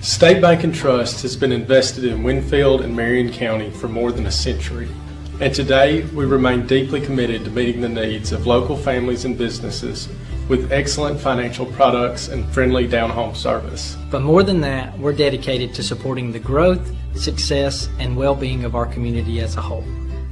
State Bank and Trust has been invested in Winfield and Marion County for more than a century, and today we remain deeply committed to meeting the needs of local families and businesses with excellent financial products and friendly down-home service. But more than that, we're dedicated to supporting the growth, success, and well-being of our community as a whole.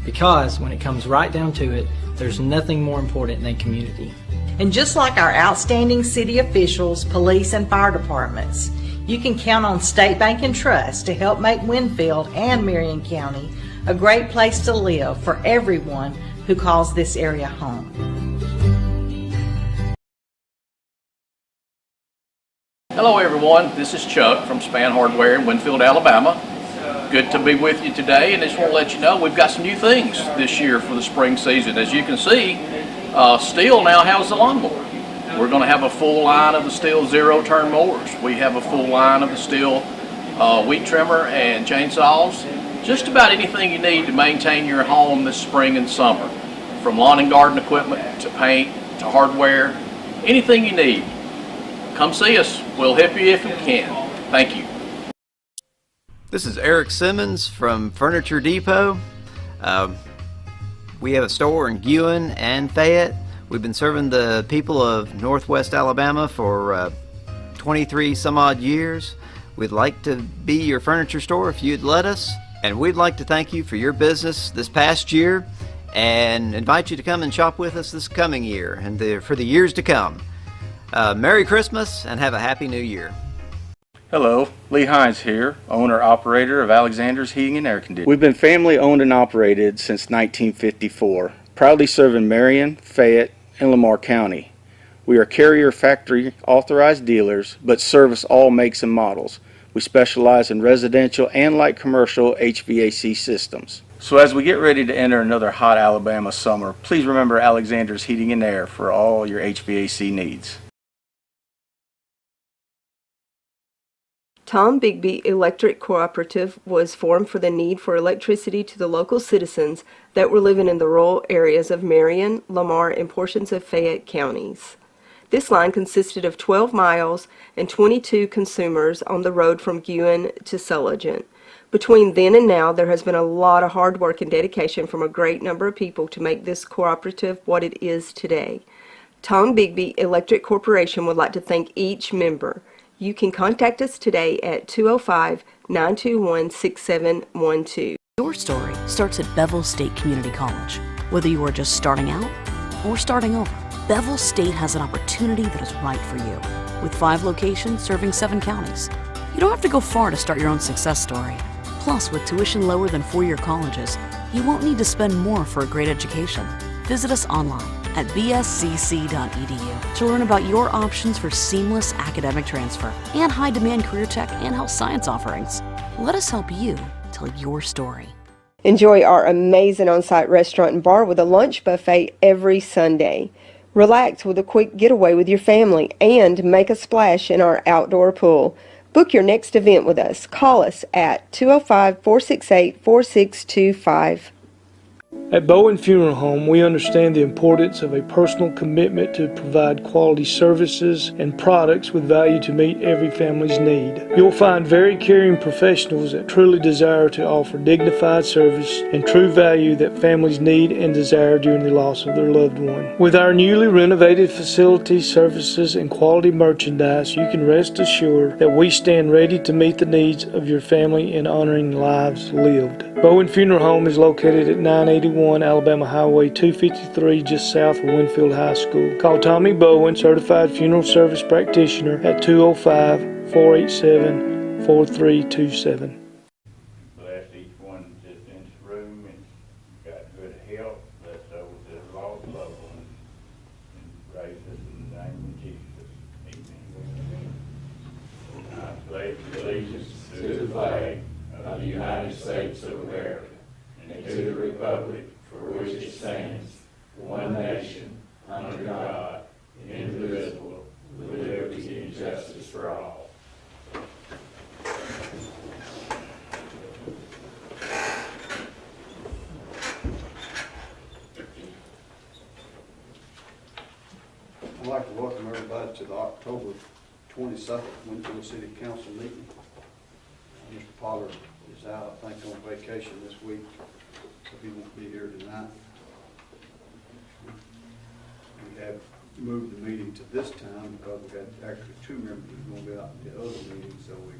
Because when it comes right down to it, there's nothing more important than community. And just like our outstanding city officials, police, and fire departments, you can count on State Bank and Trust to help make Winfield and Marion County a great place to live for everyone who calls this area home. Hello everyone, this is Chuck from Span Hardware in Winfield, Alabama. Good to be with you today, and I just want to let you know we've got some new things this year for the spring season. As you can see, Stihl now has the lawnmower. We're going to have a full line of the Stihl zero-turn mowers. We have a full line of the Stihl weed trimmer and chainsaws. Just about anything you need to maintain your home this spring and summer. From lawn and garden equipment to paint to hardware, anything you need. Come see us. We'll help you if we can. Thank you. This is Eric Simmons from Furniture Depot. We have a store in Guin and Fayette. We've been serving the people of Northwest Alabama for 23 some odd years. We'd like to be your furniture store if you'd let us. And we'd like to thank you for your business this past year and invite you to come and shop with us this coming year and for the years to come. Merry Christmas and have a Happy New Year. Hello, Lee Hines here, owner-operator of Alexander's Heating and Air Conditioning. We've been family-owned and operated since 1954, proudly serving Marion, Fayette, and Lamar County. We are carrier factory authorized dealers, but service all makes and models. We specialize in residential and light commercial HVAC systems. So as we get ready to enter another hot Alabama summer, please remember Alexander's Heating and Air for all your HVAC needs. Tom Bigby Electric Cooperative was formed for the need for electricity to the local citizens that were living in the rural areas of Marion, Lamar, and portions of Fayette counties. This line consisted of 12 miles and 22 consumers on the road from Guin to Sulligent. Between then and now, there has been a lot of hard work and dedication from a great number of people to make this cooperative what it is today. Tom Bigby Electric Corporation would like to thank each member. You can contact us today at 205-921-6712. Your story starts at Bevel State Community College. Whether you are just starting out or starting over, Bevel State has an opportunity that is right for you. With 5 locations serving 7 counties, you don't have to go far to start your own success story. Plus, with tuition lower than 4-year colleges, you won't need to spend more for a great education. Visit us online at bscc.edu to learn about your options for seamless academic transfer and high-demand career tech and health science offerings. Let us help you tell your story. Enjoy our amazing on-site restaurant and bar with a lunch buffet every Sunday. Relax with a quick getaway with your family and make a splash in our outdoor pool. Book your next event with us. Call us at 205-468-4625. At Bowen Funeral Home, we understand the importance of a personal commitment to provide quality services and products with value to meet every family's need. You'll find very caring professionals that truly desire to offer dignified service and true value that families need and desire during the loss of their loved one. With our newly renovated facilities, services, and quality merchandise, you can rest assured that we stand ready to meet the needs of your family in honoring lives lived. Bowen Funeral Home is located at 981 Alabama Highway 253, just south of Winfield High School. Call Tommy Bowen, Certified Funeral Service Practitioner, at 205-487-4327. Bless each one just in this room and got good health. Bless those that have lost loved ones. And praise us in the name of Jesus. Amen. I pledge allegiance to the flag of the United States of America and to the republic for which it stands, one nation, under God, indivisible, with liberty and justice for all. I'd like to welcome everybody to the October 22nd Winfield City Council meeting. Mr. Pollard is out, I think, on vacation this week, so he won't be here tonight. We have moved the meeting to this time because we got actually 2 members who are going to be out at the other meeting, so we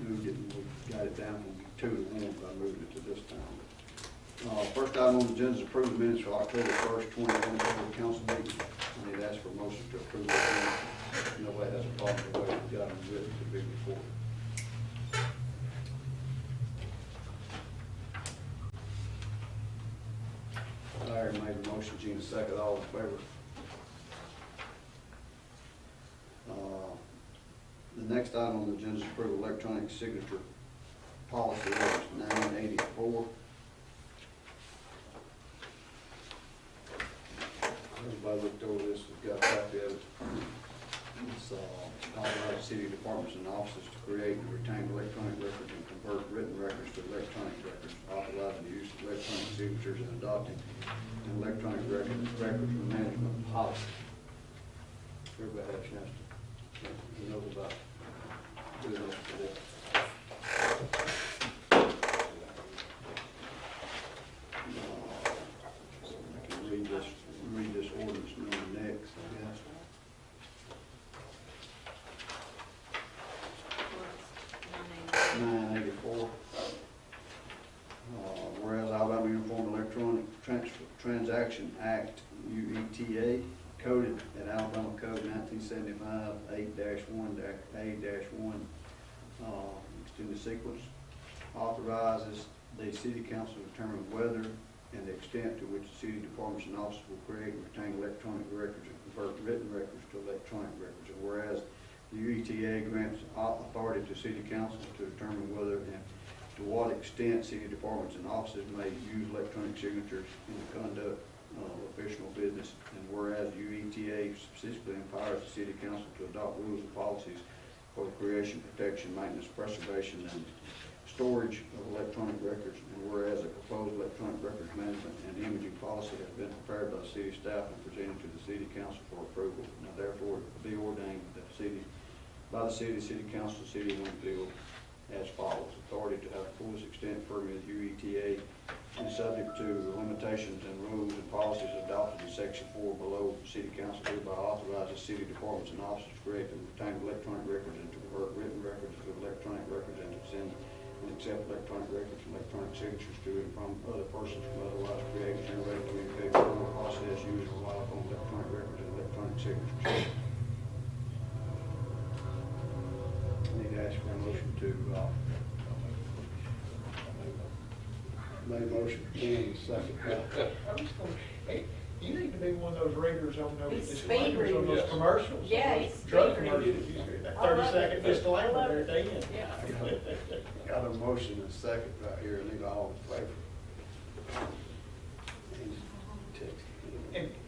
moved it and we got it down from 2 to 1 by moving it to this time. First item on the agenda is approve the minutes for October 1st, 2024 council meeting. I need to ask for a motion to approve the minutes. Nobody has a problem with the way we've got them written to be recorded. Larry made a motion, Gina second, all in favor. The next item on the agenda is approve electronic signature policy orders 984. Everybody looked over this, we've got a copy of it. It's authorizing city departments and offices to create and retain electronic records and convert written records to electronic records, authorizing the use of electronic signatures and adopting an electronic records management policy. Everybody had a chance to know about doing this today. I can read this ordinance number next, I guess. Whereas Alabama Uniform Electronic Transaction Act, UETA, coded at Alabama Code 1975 8-1A-1, extended sequence, authorizes the City Council to determine whether and the extent to which the city departments and offices will create and retain electronic records and convert written records to electronic records. And whereas the UETA grants authority to City Council to determine whether and to what extent city departments and offices may use electronic signatures in the conduct of official business. And whereas the UETA specifically empowers the City Council to adopt rules and policies for the creation, protection, maintenance, preservation, and storage of electronic records. And whereas a proposed electronic records management and imaging policy has been prepared by the city staff and presented to the City Council for approval. Now therefore be ordained that by the City Council, the City of Winfield, as follows: authority to have fullest extent permit UETA is subject to limitations and rules and policies adopted in Section 4 below. City Council hereby authorizes city departments and officers to create and retain electronic records and to convert written records to electronic records and to send and accept electronic records and electronic signatures to and from other persons who otherwise create, generate, communicate, or process, use, or rely upon electronic records and electronic signatures. Ask for a motion to made a motion, Ken, second. Hey, you need to be one of those readers on those disclaimers on those commercials. Yeah, it's truck commercials. 30-second disclaimer there at the end. Yeah. Got a motion and a second right here, and they're all in favor.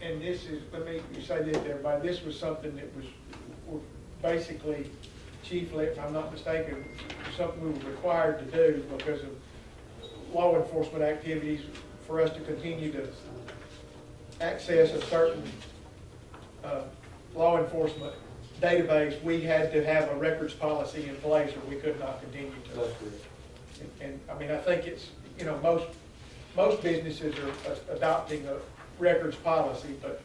And this is, let me say this to everybody, this was something that was basically, chiefly, if I'm not mistaken, something we were required to do because of law enforcement activities. For us to continue to access a certain law enforcement database, we had to have a records policy in place or we could not continue to. That's correct. And I mean, I think it's, you know, most businesses are adopting a records policy, but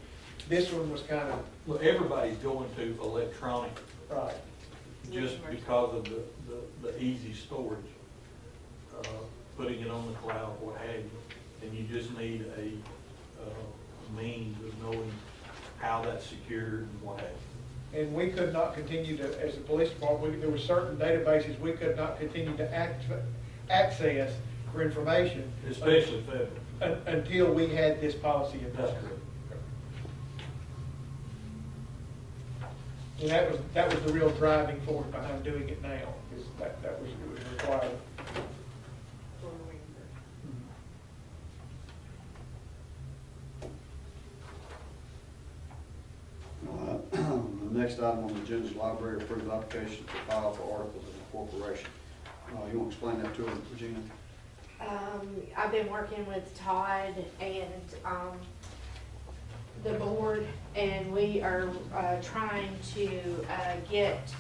this one was kind of... Well, everybody's going to electronic. Right. Just because of the easy storage, putting it on the cloud, what have you. And you just need a means of knowing how that's secured and what have you. And we could not continue to, as a police department, there were certain databases we could not continue to access for information. Especially federal. Until we had this policy in place. And that was the real driving force behind doing it now, is that was required. The next item on the agenda is library approved application to file for articles of incorporation. You want to explain that to us, Regina? I've been working with Todd and the board, and we are trying to get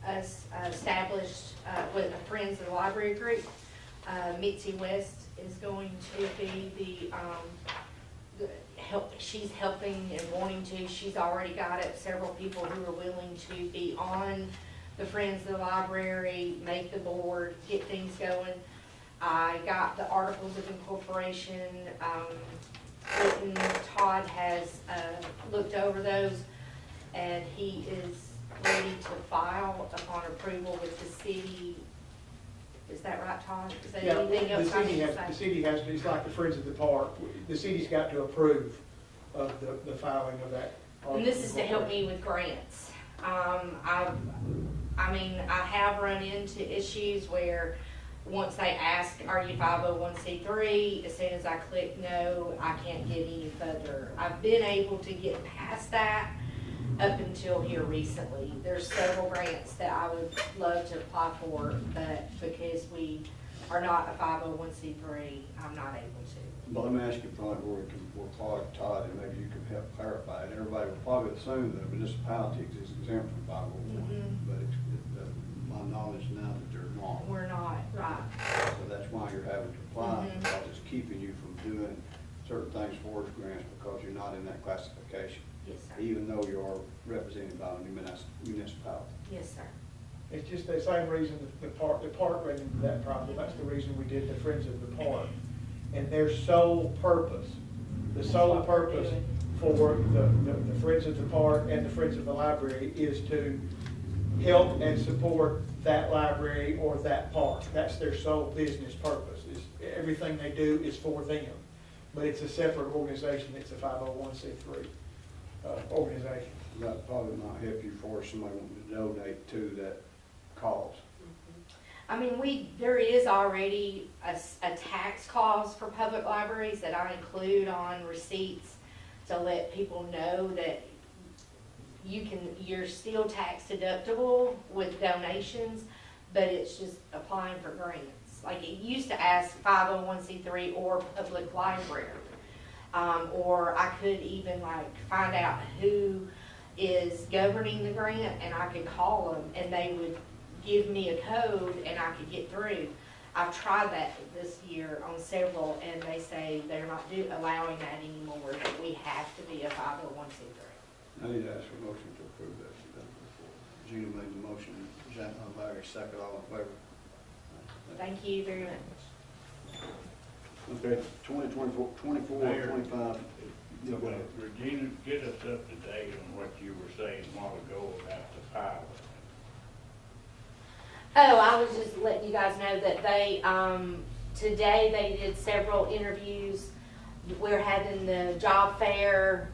us established with a Friends of the Library group. Mitzi West is going to be she's helping and wanting to. She's already got up several people who are willing to be on the Friends of the Library, make the board, get things going. I got the articles of incorporation written. Todd has looked over those, and he is ready to file upon approval with the city. Is that right, Todd? Is there anything else I need to say? The city has to, it's like the Friends of the Park, the city's got to approve of the filing of that. And this is to help me with grants. I mean, I have run into issues where once they ask, are you 501c3, as soon as I click no, I can't get any further. I've been able to get past that up until here recently. There's several grants that I would love to apply for, but because we are not a 501c3, I'm not able to. But let me ask you a point where Todd, and maybe you can help clarify it. Everybody will probably assume that municipalities is exempt from 501, but it's my knowledge now that they're not. We're not, right. So that's why you're having to apply, because it's keeping you from doing certain things for grants because you're not in that classification. Yes, sir. Even though you are represented by a municipality. Yes, sir. It's just the same reason the park ran into that problem. That's the reason we did the Friends of the Park. And their sole purpose, the sole purpose for the Friends of the Park and the Friends of the Library is to help and support that library or that park. That's their sole business purpose. Everything they do is for them. But it's a separate organization. It's a 501c3 organization. That probably might help you for somebody wanting to donate to that cause. I mean, there is already a tax clause for public libraries that I include on receipts to let people know that you're still tax deductible with donations, but it's just applying for grants. Like it used to ask 501c3 or public library. Or I could even like find out who is governing the grant and I could call them and they would give me a code and I could get through. I've tried that this year on several and they say they're not allowing that anymore, that we have to be a 501c3. I need to ask for a motion to approve that. Gina made the motion, Larry second, all in favor. Thank you very much. Okay, 24, Mayor, 25. Regina, get us up to date on what you were saying a while ago about the pilot. Oh, I was just letting you guys know that they, today they did several interviews. We're having the job fair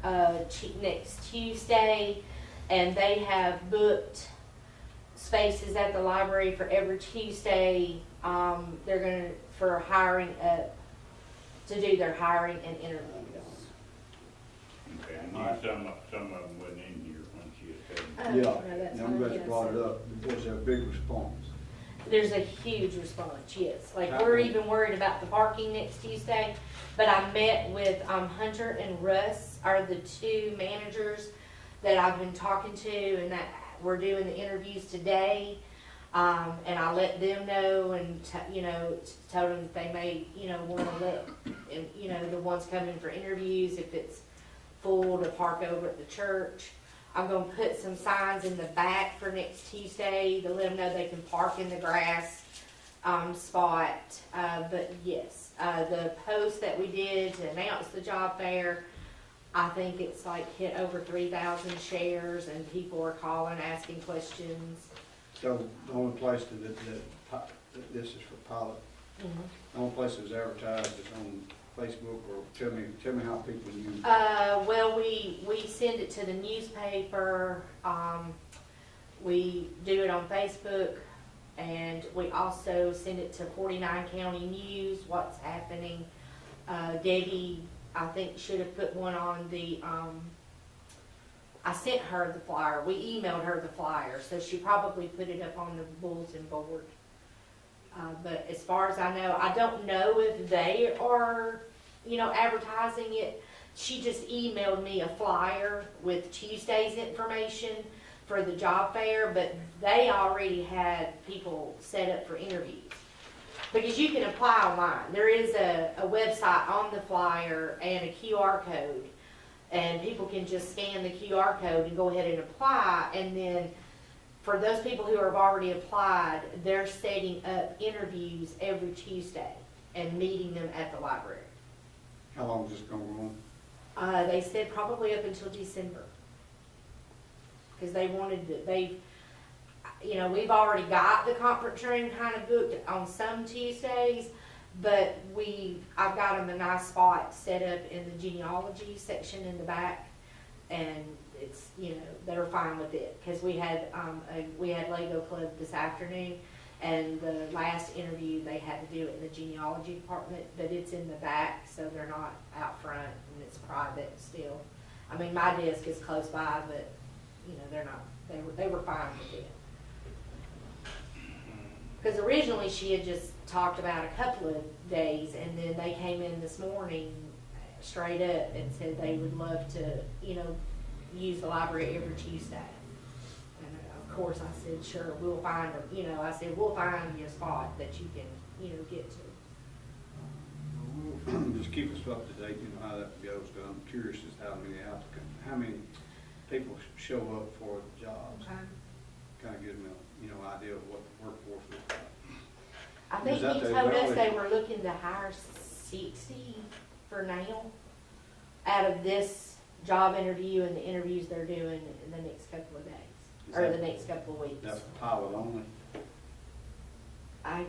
next Tuesday, and they have booked spaces at the library for every Tuesday. They're going for hiring to do their hiring and interviews. Okay, I knew some of them wasn't in here when she had said. Yeah, No, that's I'm glad you fine. brought it up. There's a big response. There's a huge response, yes. Like How we're many? even worried about the parking next Tuesday, but I met with Hunter and Russ are the two managers that I've been talking to, and that we're doing the interviews today. And I let them know, and told them that they may, want to let, the ones coming for interviews, if it's full, to park over at the church. I'm going to put some signs in the back for next Tuesday to let them know they can park in the grass spot. But yes, the post that we did to announce the job fair, I think it's like hit over 3,000 shares, and people are calling, asking questions. So the only place that this is for pilot, the only place it's advertised is on Facebook, or tell me how people use it. Well, we send it to the newspaper. We do it on Facebook, and we also send it to 49 County News, what's happening. Debbie, I think, should have put one on the, I sent her the flyer. We emailed her the flyer, so she probably put it up on the bulletin board. But as far as I know, I don't know if they are, advertising it. She just emailed me a flyer with Tuesday's information. for the job fair, but they already had people set up for interviews. Because you can apply online. There is a website on the flyer and a QR code, and people can just scan the QR code and go ahead and apply, and then for those people who have already applied, they're setting up interviews every Tuesday and meeting them at the library. How long is this going to go on? They said probably up until December. Because they wanted to, we've already got the conference room kind of booked on some Tuesdays, but I've got them a nice spot set up in the genealogy section in the back, and it's, they were fine with it, because we had Lego Club this afternoon, and the last interview they had to do it in the genealogy department, but it's in the back, so they're not out front, and it's private still. I mean, my desk is close by, but they're not. They were fine with it. Because originally she had just talked about a couple of days, and then they came in this morning straight up and said they would love to, use the library every Tuesday. And of course I said, sure, we'll find them. I said, we'll find you a spot that you can, get to. Just keep us up to date, how that goes. I'm curious as to how many people show up for the jobs. Okay. Kind of gives me idea of what the workforce looks like. I think he told us they were looking to hire 60 for now out of this job interview and the interviews they're doing in the next couple of days, or the next couple of weeks. That's pilot only? I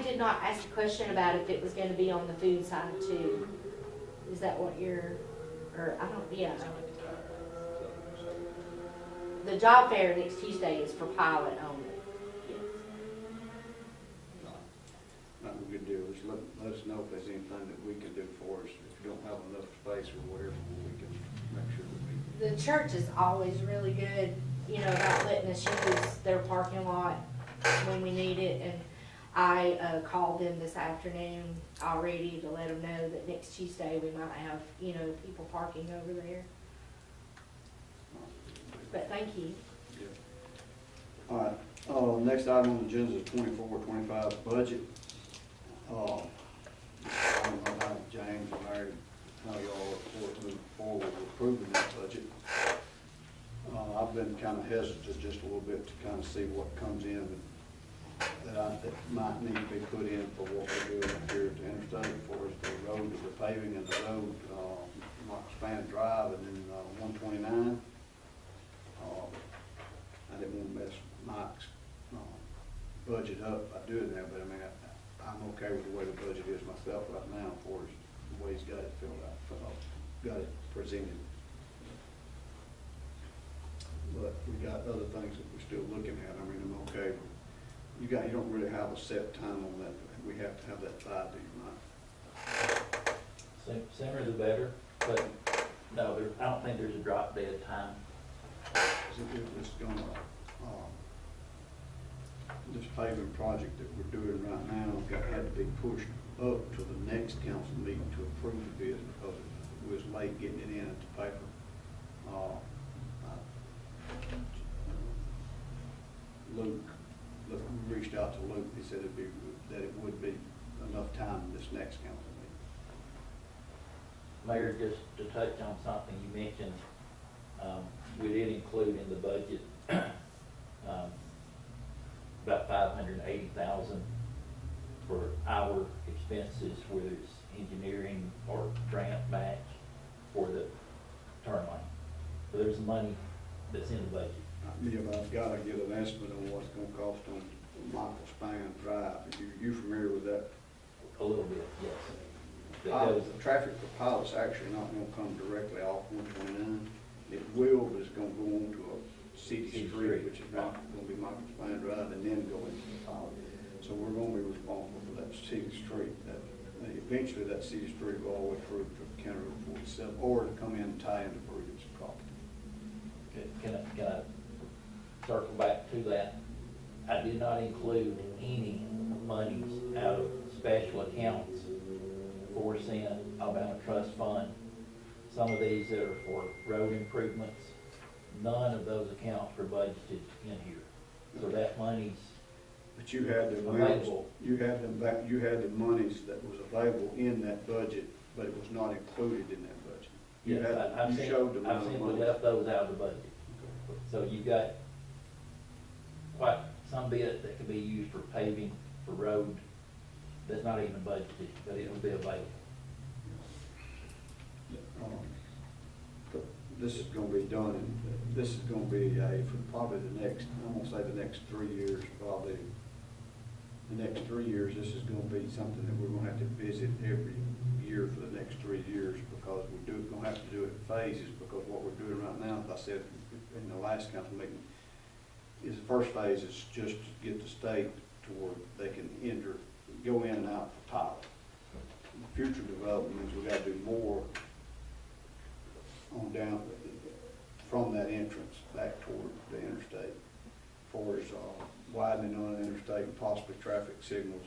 did not ask a question about if it was going to be on the food side too. Is that what yeah. The job fair next Tuesday is for pilot only. Not a good deal. Just let us know if there's anything that we can do for us. If you don't have enough space or whatever, we can make sure that we... The church is always really good, about letting us use their parking lot when we need it. And I called them this afternoon already to let them know that next Tuesday we might have, people parking over there. But thank you. Yeah. All right. Next item on the agenda is 24-25 budget. I don't know how James and Larry, how y'all are moving forward with approving that budget. I've been kind of hesitant just a little bit to kind of see what comes in that might need to be put in for what we're doing up here at the interstate, for the road that we're paving, and the road, Marcus Drive, and then 129. I didn't want to mess Mike's budget up by doing that, but I mean, I'm okay with the way the budget is myself right now, for the way he's got it filled out, got it presented. But we got other things that we're still looking at. I mean, I'm okay. You don't really have a set time on that. We have to have that by, do you, Mike? Sooner the better, but no, I don't think there's a drop dead time. It's going to, this paving project that we're doing right now had to be pushed up to the next council meeting to approve the bid because it was late getting it in at the paper. Luke, we reached out to Luke. He said that it would be enough time in this next council meeting. Mayor, just to touch on something you mentioned, we did include in the budget about $580,000 for our expenses, whether it's engineering or grant match for the turn lane. So there's money that's in the budget. Yeah, but I've got to get an estimate on what it's going to cost on Michael Span Drive. Are you familiar with that? A little bit, yes. The traffic for pilot's actually not going to come directly off 129. It will, but it's going to go on to a city street, which is not going to be Michael Span Drive, and then go into the pilot. So we're going to be responsible for that city street. Eventually, that city street will all the way through to County Road 47, or to come in and tie into Bruce's property. Can I circle back to that? I did not include any monies out of special accounts for Alabama Trust Fund. Some of these that are for road improvements none of those accounts were budgeted in here. So that money's But you had the amounts, available. you had them back, you had the monies that was available in that budget, but it was not included in that budget. You Yes, had, I've you showed the I've amount of simply money. left those out of the budget. So you've got quite some bit that can be used for paving, for road, that's not even budgeted, but it will be available. But this is gonna be done, and this is gonna be for probably the next, I'm gonna say the next 3 years, probably. The next 3 years, this is gonna be something that we're gonna have to visit every year for the next 3 years, because we're gonna have to do it in phases, because what we're doing right now, as I said in the last council meeting, is the first phase is just to get the state to where they can go in and out for title. Future development means we gotta do more on down from that entrance back toward the interstate, for as widening on the interstate and possibly traffic signals,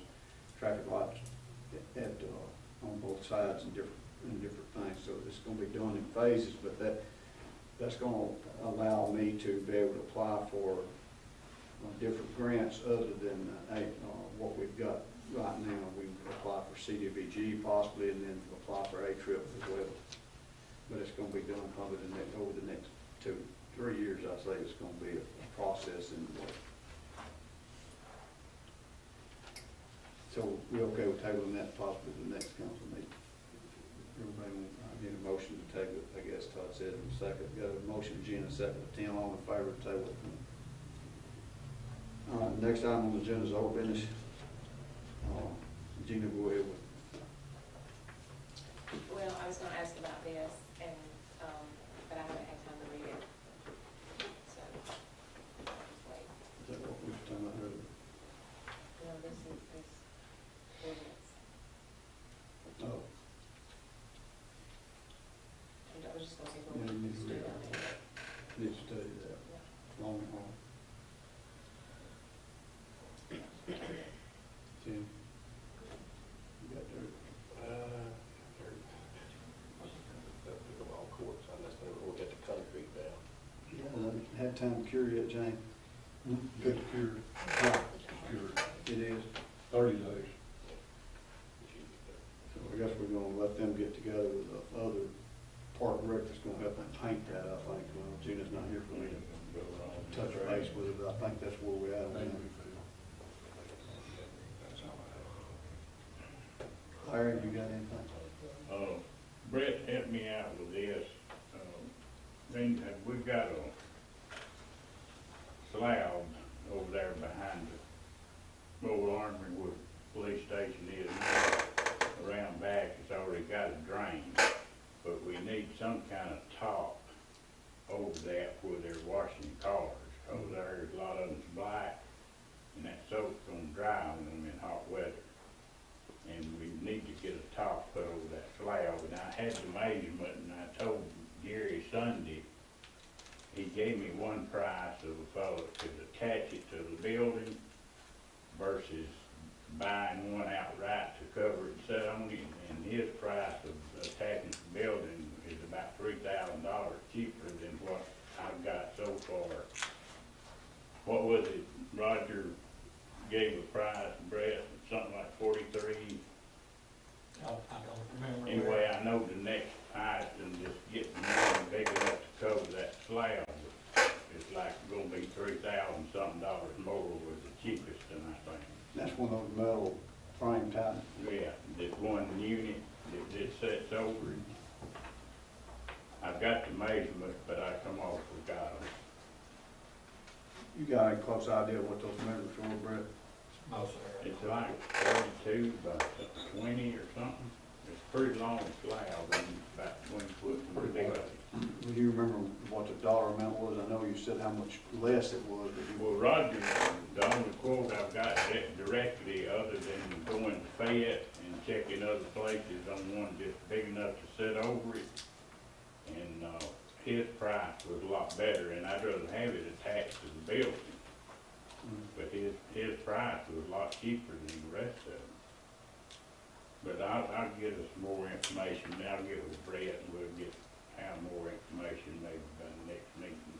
traffic lights at on both sides and different things. So it's going to be done in phases, but that's going to allow me to be able to apply for different grants other than what we've got right now. We can apply for CDBG possibly, and then apply for A-TRIP as well. But it's going to be done probably over the next 2-3 years. I say it's going to be a process. And so we okay with tabling that possibly the next council meeting? Everybody, I need a motion to table it. I guess Todd said in a second. Got a motion, Gina, second. Tim, all in favor of table it. All right, next item on the agenda is old business. Gina, go ahead with. Well, I was going to ask about this, and but I haven't had time to read it. So, wait. Is that what we were talking about earlier? No, this is this ordinance. Oh. And I was just going to say, Yeah, you need to stay read down it. there. Need to study that. Long haul. Tim? You got dirt? All courts, unless they will get the concrete down. Yeah, I haven't had time to cure yet, Jane. Good to cure. It is. 30 days. So I guess we're gonna let them get together with the other park rec that's gonna help them paint that, I think. Well, Gina's not here for me to touch base with it, but I think that's where we're at on that. Larry, you got anything? Brett helped me out with this. Then we've got a slab over there behind the old Armorywood police station is now. Around back, it's already got a drain, but we need some kind of top over that where they're washing cars. Over there's a lot of them's black, and that soap's gonna dry on them in hot weather. And we need to get a top put over that slab. And I had the measurement, and I told Gary Sunday, he gave me one price of a fellow to attach it to the building versus buying one outright to cover it and set on it. And his price of attaching to the building is about $3,000 cheaper than what I've got so far. What was it, Roger gave a price, Brett, something like 43. I don't remember. Anyway, I know the next item, just getting one big enough to cover that slab, it's like gonna be $3,000 something more was the cheapest, and I think. That's one of those metal frame type. Yeah, this one unit that sets over it. I've got the measurement, but I come off without them. You got a close idea what those measures were, Brett? No, sir. It's like 42 by 20 or something. It's pretty long slab, and about 20 foot from the bottom. Do you remember what the dollar amount was? I know you said how much less it was. Well, Roger, the only quote I've got directly, other than going to Fayette and checking other places on one just big enough to sit over it, and his price was a lot better, and I'd rather have it attached to the building. But his price was a lot cheaper than the rest of them. But I'll get us more information. I'll get with Brett, and we'll have more information maybe by the next meeting.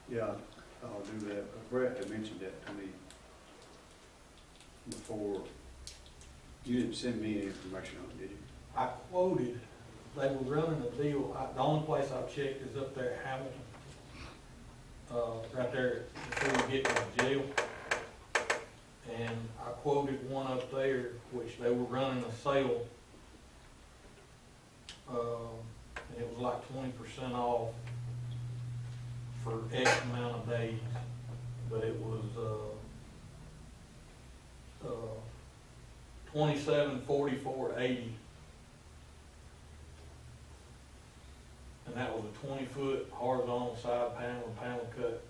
Yeah, I'll do that. Brett had mentioned that to me before. You didn't send me any information on it, did you? I quoted, they were running a deal, the only place I've checked is up there at Hamilton, right there before you get to the jail. And I quoted one up there, which they were running a sale, and it was like 20% off for X amount of days, but it was, $27.44.80, and that was a 20-foot horizontal side panel cut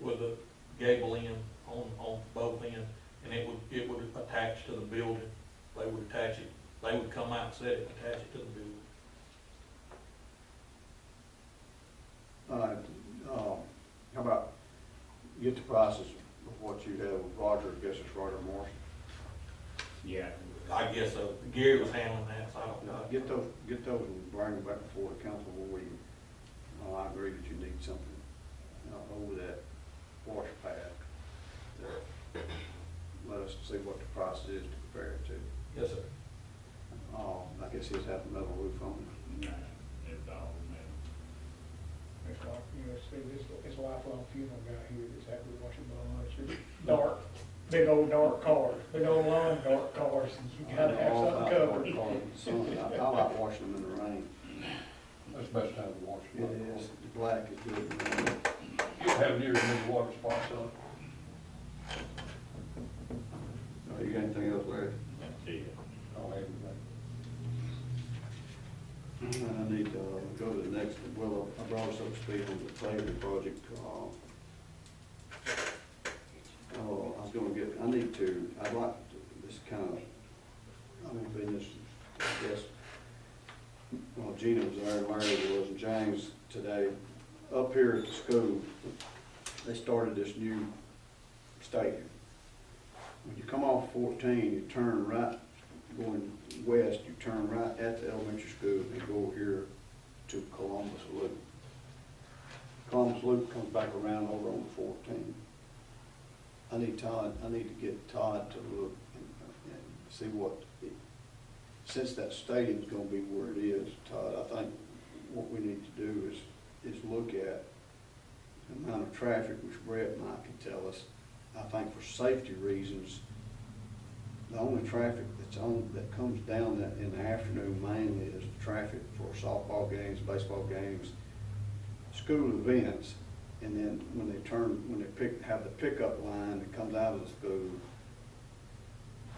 with a gable end on both ends, and it would attach to the building. They would attach it. They would come out, set it, attach it to the building. How about get the prices of what you have with Roger? I guess it's Roger Morrison. Yeah, I guess so. Gary was handling that, so I don't know. Get those and bring them back before the council where we, I agree that you need something over that wash pad. Let us see what the price is to compare it to. Yes, sir. I guess his have a metal roof on it. No, it's all metal. It's like, see, this lifelong funeral guy here that's happy to wash your lunch. Dark, big old dark cars, big old long dark cars, and you gotta have something covered. I like washing them in the rain. That's the best time to wash them. It is. The black is good. You have near as many water spots on it. You got anything else, Larry? That's it. I'll have anything. I need to go to the next, well, I brought us up to speed on the paving project. I'd like to, this kind of, business, I guess, Gina was there, and Larry was, and James today. Up here at the school, they started this new stadium. When you come off 14, you turn right, going west, you turn right at the elementary school and go over here to Columbus Loop. Columbus Loop comes back around over on 14. I need to get Todd to look and see since that stadium's gonna be where it is, Todd, I think what we need to do is look at the amount of traffic, which Brett and I can tell us. I think for safety reasons, the only traffic that comes down that in the afternoon mainly is the traffic for softball games, baseball games, school events, and then when they have the pickup line that comes out of the school,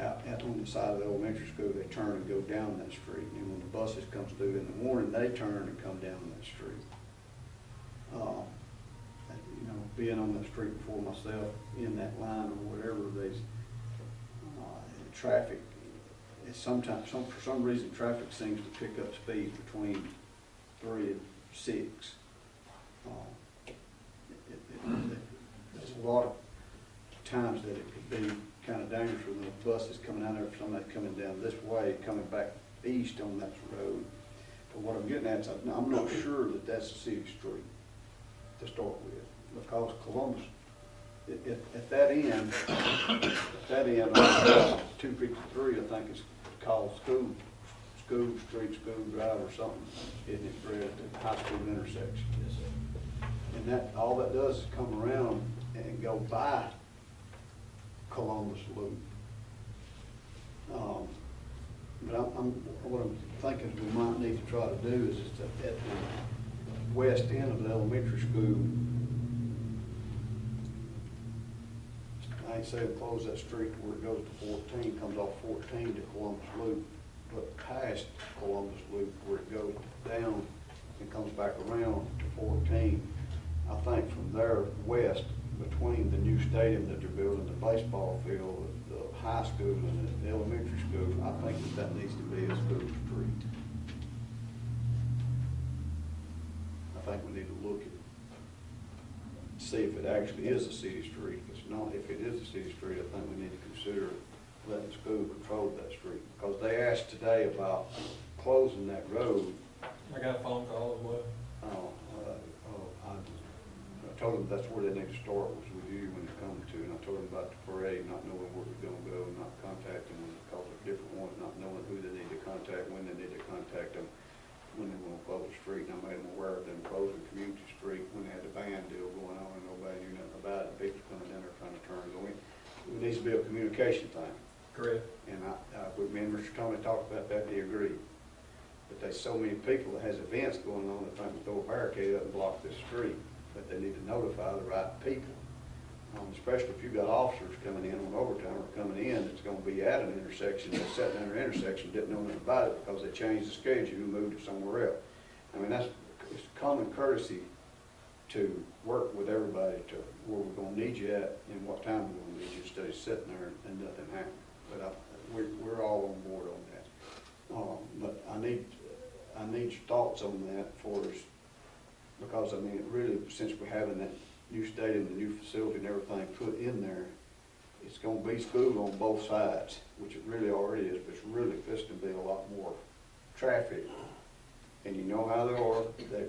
out on the side of the elementary school, they turn and go down that street. And when the buses comes through in the morning, they turn and come down that street. Being on that street before myself, in that line or whatever, traffic, for some reason, traffic seems to pick up speed between 3 and 6. There's a lot of times that it could be kind of dangerous when the bus is coming out there, for somebody coming down this way, coming back east on that road. But what I'm getting at is I'm not sure that that's a city street to start with, because Columbus, at that end, on 253, I think it's called School Street, School Drive or something, isn't it, Fred, at the high school intersection? Yes, sir. And all that does is come around and go by Columbus Loop. But what I'm thinking we might need to try to do is at the west end of the elementary school, I ain't saying close that street to where it goes to 14, comes off 14 to Columbus Loop, but past Columbus Loop where it goes down and comes back around to 14. I think from there west, between the new stadium that they're building, the baseball field, the high school and the elementary school, I think that needs to be a school street. I think we need to look at, see if it actually is a city street. If it is a city street, I think we need to consider letting the school control that street. Because they asked today about closing that road I got a phone call as well. I told them that's where they need to start, was with you when they come to, and I told them about the parade, not knowing where we're gonna go, not contacting them because of different ones, not knowing who they need to contact, when they need to contact them, when they wanna close the street, and I made them aware of them closing Community Street when they had the band deal going on, and nobody knew nothing about it, people coming down there trying to turn, so it needs to be a communication thing. Correct. And with me and Mr. Tommy talked about that, they agreed. But there's so many people that has events going on that think we throw a barricade up and block this street, but they need to notify the right people. Especially if you've got officers coming in on overtime or coming in that's gonna be at an intersection, they're sitting at an intersection, didn't know nothing about it because they changed the schedule and moved it somewhere else. I mean, it's common courtesy to work with everybody to where we're gonna need you at and what time we're gonna need you, instead of sitting there and nothing happening. But we're all on board on that. But I need your thoughts on that for us, because I mean, it really, since we're having that new stadium, the new facility and everything put in there, it's gonna be school on both sides, which it really already is, but it's really fixing to be a lot more traffic. And you know how they are, they,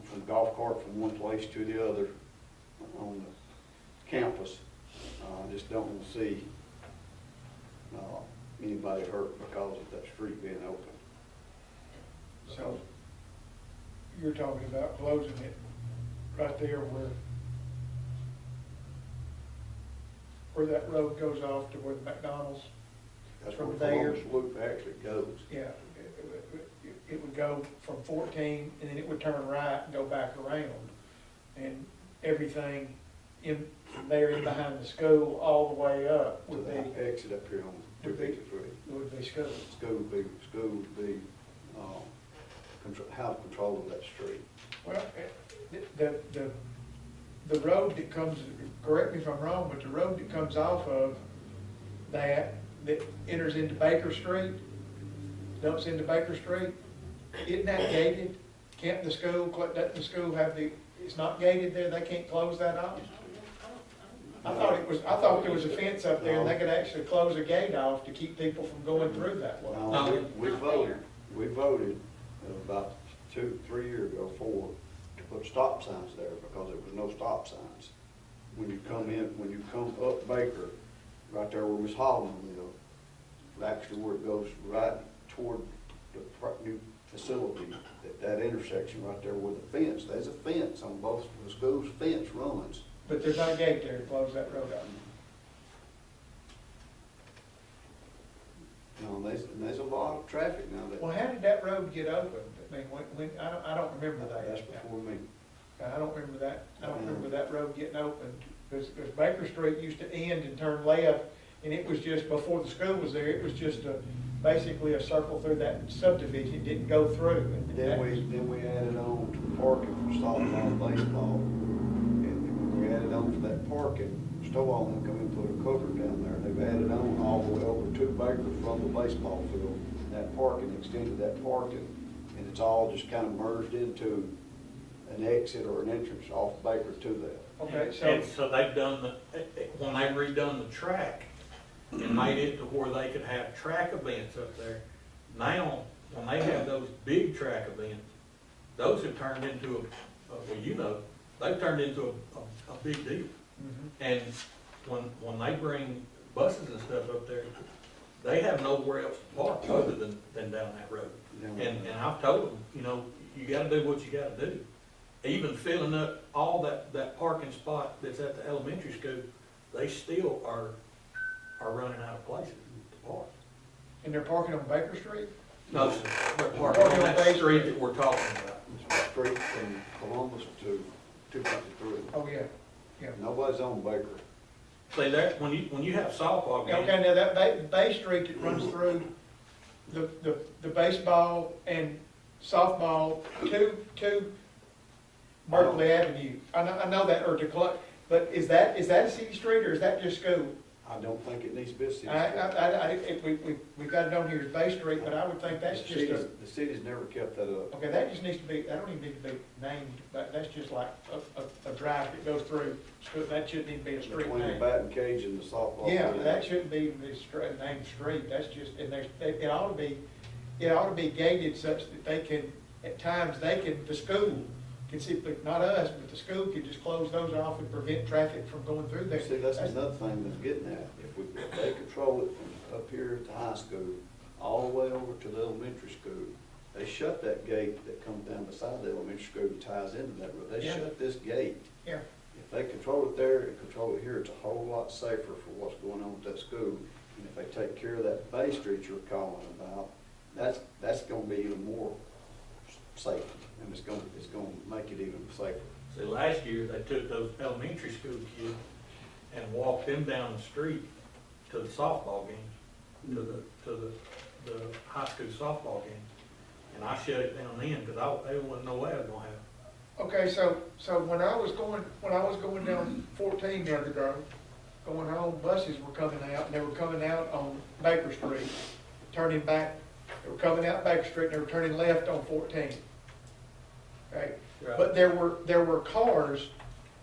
from golf cart from one place to the other on the campus. I just don't want to see anybody hurt because of that street being open. So you're talking about closing it right there where that road goes off to where the McDonald's. That's from where there. Columbus Loop actually goes. Yeah, it would go from 14 and then it would turn right and go back around. And everything in there in behind the school all the way up would be. Exit up here on 253. Would be school. School would be how to control of that street. Well, the road that comes, correct me if I'm wrong, but the road that comes off of that enters into Baker Street, dumps into Baker Street, isn't that gated? Can't the school, doesn't the school have it's not gated there, they can't close that off? I thought there was a fence up there and they could actually close a gate off to keep people from going through that way. No, we voted about 2-3 years ago, 4, to put stop signs there because there was no stop signs. When you come up Baker, right there where Miss Holland lived, actually where it goes right toward the new facility, that intersection right there with the fence, there's a fence on both, the school's fence runs. But there's not a gate there to close that road out. No, there's a lot of traffic now. Well, how did that road get opened? I mean, I don't remember that. That's before me. I don't remember that. I don't remember that road getting opened because Baker Street used to end and turn left, and it was just before the school was there. It was just basically a circle through that subdivision. It didn't go through. And then we added on to parking for softball, baseball, and when we added on for that parking, Stowall and them come in and put a cover down there. They've added on all the way over to Baker from the baseball field. That parking extended that parking, and it's all just kind of merged into an exit or an entrance off Baker to that. Okay, so they've done when they redone the track and made it to where they could have track events up there. Now, when they have those big track events, those have turned into they've turned into a big deal. Mm-hmm. And when they bring buses and stuff up there, they have nowhere else to park other than down that road. And I've told them, you gotta do what you gotta do. Even filling up all that parking spot that's at the elementary school, they still are running out of places to park. And they're parking on Baker Street? No, sir, they're parking on that street that we're talking about. Street from Columbus to 253. Oh, yeah. Yeah. Nobody's on Baker. See, that when you have softball games. Okay, now that Bay Street that runs through the baseball and softball to Berkeley Avenue. I know that, or to but is that a city street or is that just school? I don't think it needs to be a city street. We've got it on here as Bay Street, but I would think that's just the city's never kept that up. Okay, that just needs to be, that don't even need to be named, but that's just like a drive that goes through. That shouldn't even be a street Between name. the batting cage and the softball. Yeah, that shouldn't be named street. That's just, and it ought to be gated such that they can at times the school can see, not us, but the school can just close those off and prevent traffic from going through there. See, that's another thing that's getting at. If they control it from up here at the high school, all the way over to the elementary school, they shut that gate that comes down beside the elementary school that ties into that road. They shut this gate. Yeah. If they control it there and control it here, it's a whole lot safer for what's going on with that school. And if they take care of that Bay Street you're calling about, that's gonna be even more safe. And it's gonna make it even safer. See, last year, they took those elementary school kids and walked them down the street to the softball games, to the high school softball games. And I shut it down then, because they wasn't no way I was gonna have it. Okay, so when I was going down 14 the other day, going home, buses were coming out, and they were coming out on Baker Street, turning back. They were coming out Baker Street, and they were turning left on 14. Okay, Right. but there were cars.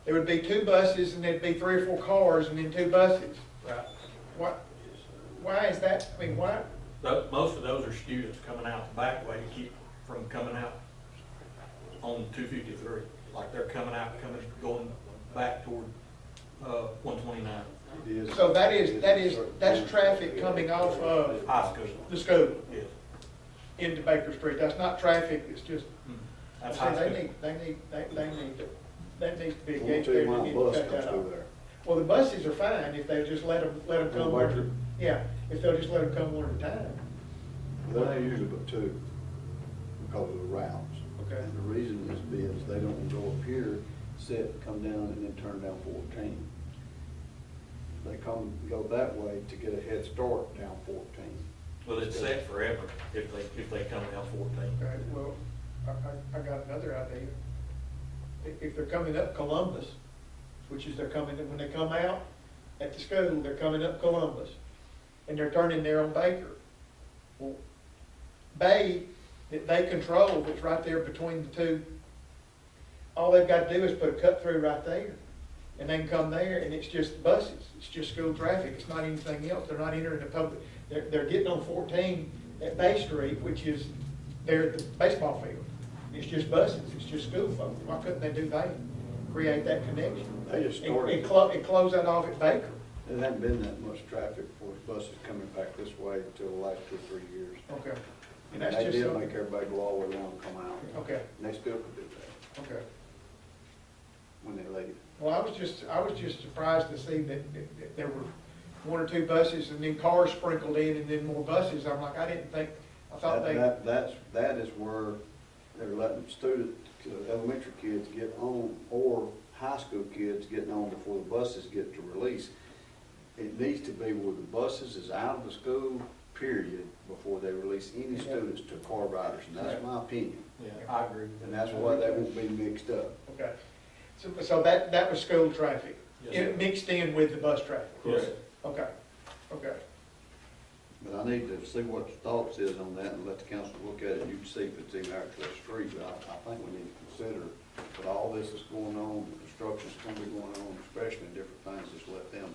There would be 2 buses, and there'd be 3 or 4 cars, and then 2 buses. Right. Why is that? I mean, why? Most of those are students coming out the back way to keep from coming out on 253. Like they're going back toward 129. So that's traffic coming off of high school. The school. Yes. Into Baker Street. That's not traffic. It's just. That's See, high they school. need that needs to be a gate 22 there to mile get bus cut comes that through off. there. Well, the buses are fine if they just let them come one. Yeah, if they'll just let them come one at a time. Well, they're usually but 2 because of the routes. Okay. And the reason is they don't go up here, sit, come down, and then turn down 14. They go that way to get a head start down 14. Well, it's set forever if they come down 14. Okay, well, I got another idea. If they're coming up Columbus, which is when they come out at the school, they're coming up Columbus, and they're turning there on Baker. Well, Bay, that they control, that's right there between the 2, all they've got to do is put a cut through right there, and they can come there, and it's just buses, it's just school traffic, it's not anything else. They're not entering the public, they're getting on 14 at Bay Street, which is there at the baseball field. It's just buses, it's just school folks. Why couldn't they do that? Create that connection. They just started. And close that off at Baker. There hasn't been that much traffic for buses coming back this way until the last 2 or 3 years. Okay. And that's they just did something. make everybody go all the way around and come out. Okay. And they still could do that Okay. when they leave. Well, I was just surprised to see that there were 1 or 2 buses and then cars sprinkled in and then more buses. I'm like, I thought That is where they're letting elementary kids get on, or high school kids getting on before the buses get to release. It needs to be where the buses is out of the school, period, before they release any students to car riders, and that's my opinion. Yeah, I agree. And that's why they won't be mixed up. Okay. So that was school traffic, Yes, sir. mixed in with the bus traffic? Yes. Okay, okay. But I need to see what the thoughts is on that and let the council look at it. You can see if it's even actually a street, but I think we need to consider that all this is going on, the construction's going to be going on, especially in different things, just let them,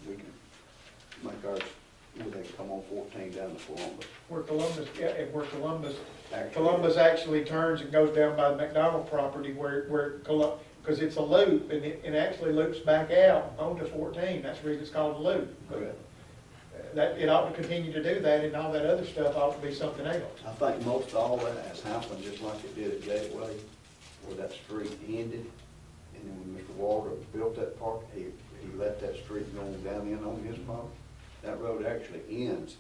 we can make ours, where they can come on 14 down to Columbus. Where Columbus actually turns and goes down by the McDonald property because it's a loop and it actually loops back out onto 14. That's the reason it's called a loop. Correct. That it ought to continue to do that, and all that other stuff ought to be something else. I think most all that has happened just like it did at Gateway, where that street ended. And then when Mr. Walker built that park, he let that street go down in on his property. That road actually ends,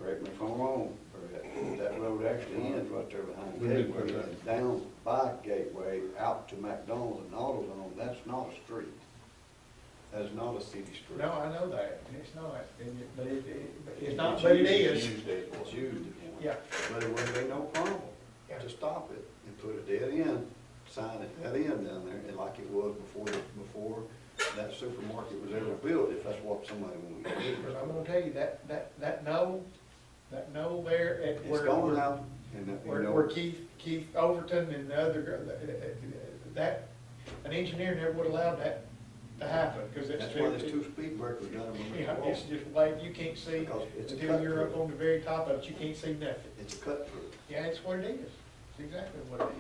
correct me if I'm wrong, Brett, that road actually ends right there behind Gateway, and down by Gateway, out to McDonald's and AutoZone. That's not a street. That is not a city street. No, I know that. It's not. It's not, but it is. It's used. Yeah. But it wouldn't be no problem to stop it and put a dead end, sign it dead end down there, and like it was before that supermarket was ever built, if that's what somebody wanted to do. Because I'm gonna tell you, that knoll there at It's going out. where Keith Overton and the other, that, an engineer never would allow that to happen, because it's. That's why there's 2 speed breakers down there. Yeah, it's just like, you can't see, Because it's a until cut you're up through. on the very top of it, you can't see nothing. It's a cut through. Yeah, it's what it is. That's exactly what it is.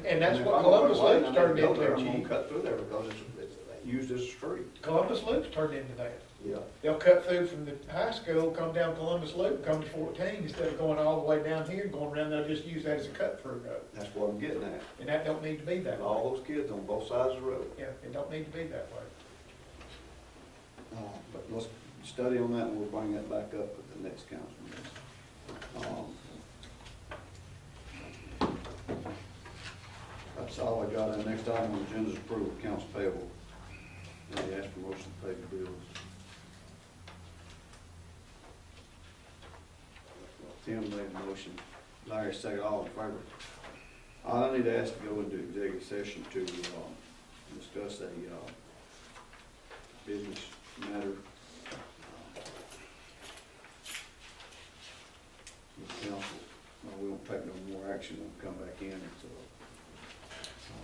And that's what Columbus Loop's turned into, I'm gonna Chief. cut through there because it's used as a street. Columbus Loop's turned into that. Yeah. They'll cut through from the high school, come down Columbus Loop, and come to 14, instead of going all the way down here and going around, they'll just use that as a cut-through road. That's what I'm getting at. And that don't need to be that way. All those kids on both sides of the road. Yeah, it don't need to be that way. But let's study on that and we'll bring that back up at the next council meeting. That's all I got. The next item on the agenda is approval of accounts payable. They ask for motion to pay the bills. Tim made a motion. Larry second. All in favor? I need to ask to go into executive session to discuss a business matter. With council. We won't take no more action. We'll come back in and so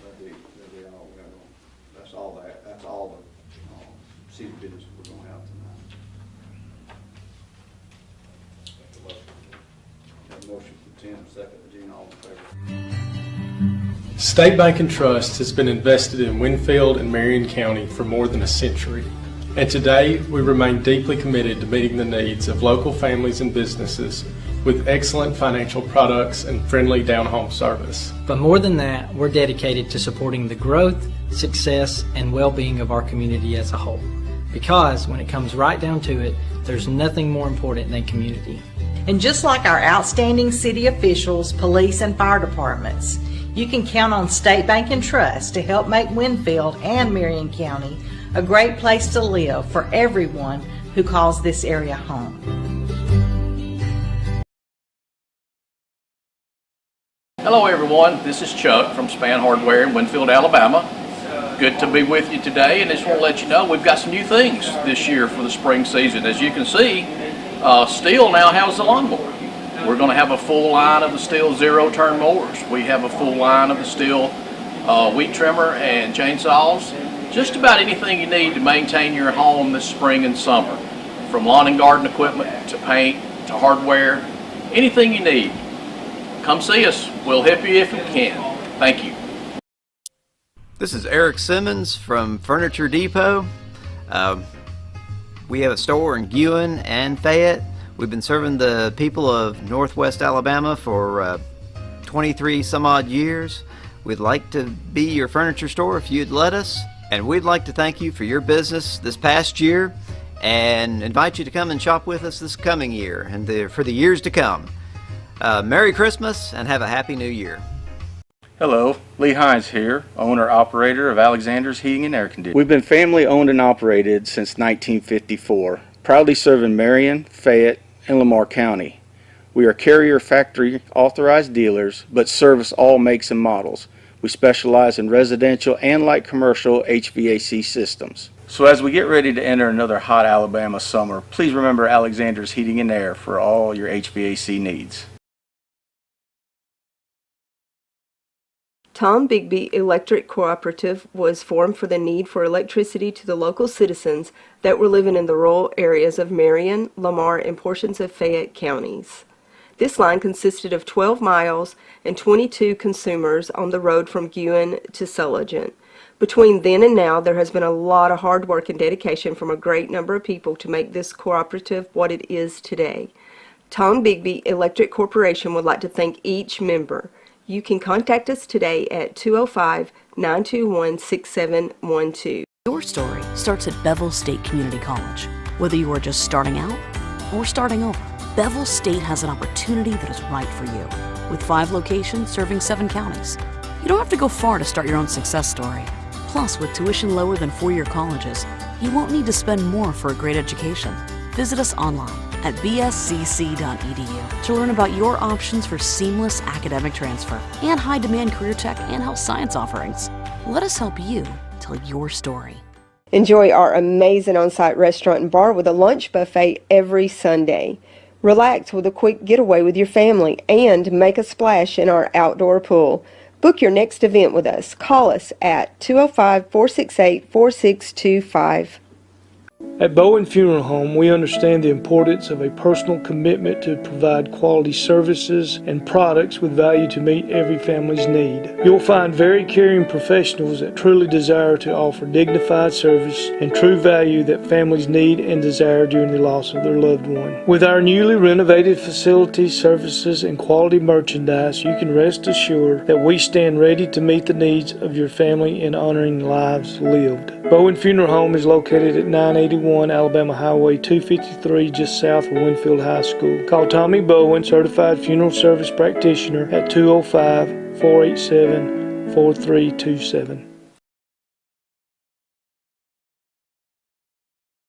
that'll be all we have on. That's all that. That's all the city business we're gonna have tonight. Got a motion from Tim, second by Gene, all in favor. State Bank and Trust has been invested in Winfield and Marion County for more than a century. And today, we remain deeply committed to meeting the needs of local families and businesses with excellent financial products and friendly down-home service. But more than that, we're dedicated to supporting the growth, success, and well-being of our community as a whole. Because when it comes right down to it, there's nothing more important than community. And just like our outstanding city officials, police, and fire departments, you can count on State Bank and Trust to help make Winfield and Marion County a great place to live for everyone who calls this area home. Hello everyone, this is Chuck from Span Hardware in Winfield, Alabama. Good to be with you today, and I just want to let you know we've got some new things this year for the spring season. As you can see, Steel now has the lawnmower. We're going to have a full line of the Steel zero-turn mowers. We have a full line of the Steel weed trimmer and chainsaws. Just about anything you need to maintain your home this spring and summer. From lawn and garden equipment to paint to hardware, anything you need. Come see us. We'll help you if we can. Thank you. This is Eric Simmons from Furniture Depot. We have a store in Guin and Fayette. We've been serving the people of Northwest Alabama for 23 some odd years. We'd like to be your furniture store if you'd let us. And we'd like to thank you for your business this past year and invite you to come and shop with us this coming year and for the years to come. Merry Christmas and have a Happy New Year. Hello, Lee Hines here, owner-operator of Alexander's Heating and Air Conditioning. We've been family owned and operated since 1954, proudly serving Marion, Fayette, and Lamar County. We are Carrier Factory authorized dealers, but service all makes and models. We specialize in residential and light commercial HVAC systems. So as we get ready to enter another hot Alabama summer, please remember Alexander's Heating and Air for all your HVAC needs. Tom Bigby Electric Cooperative was formed for the need for electricity to the local citizens that were living in the rural areas of Marion, Lamar, and portions of Fayette counties. This line consisted of 12 miles and 22 consumers on the road from Guin to Sulligent. Between then and now, there has been a lot of hard work and dedication from a great number of people to make this cooperative what it is today. Tom Bigby Electric Corporation would like to thank each member. You can contact us today at 205-921-6712. Your story starts at Bevel State Community College. Whether you are just starting out or starting over, Bevel State has an opportunity that is right for you. With 5 locations serving 7 counties, you don't have to go far to start your own success story. Plus, with tuition lower than 4-year colleges, you won't need to spend more for a great education. Visit us online at bscc.edu to learn about your options for seamless academic transfer and high-demand career tech and health science offerings. Let us help you tell your story. Enjoy our amazing on-site restaurant and bar with a lunch buffet every Sunday. Relax with a quick getaway with your family and make a splash in our outdoor pool. Book your next event with us. Call us at 205-468-4625. At Bowen Funeral Home, we understand the importance of a personal commitment to provide quality services and products with value to meet every family's need. You'll find very caring professionals that truly desire to offer dignified service and true value that families need and desire during the loss of their loved one. With our newly renovated facilities, services, and quality merchandise, you can rest assured that we stand ready to meet the needs of your family in honoring lives lived. Bowen Funeral Home is located at 981 Alabama Highway 253, just south of Winfield High School. Call Tommy Bowen, Certified Funeral Service Practitioner, at 205-487-4327.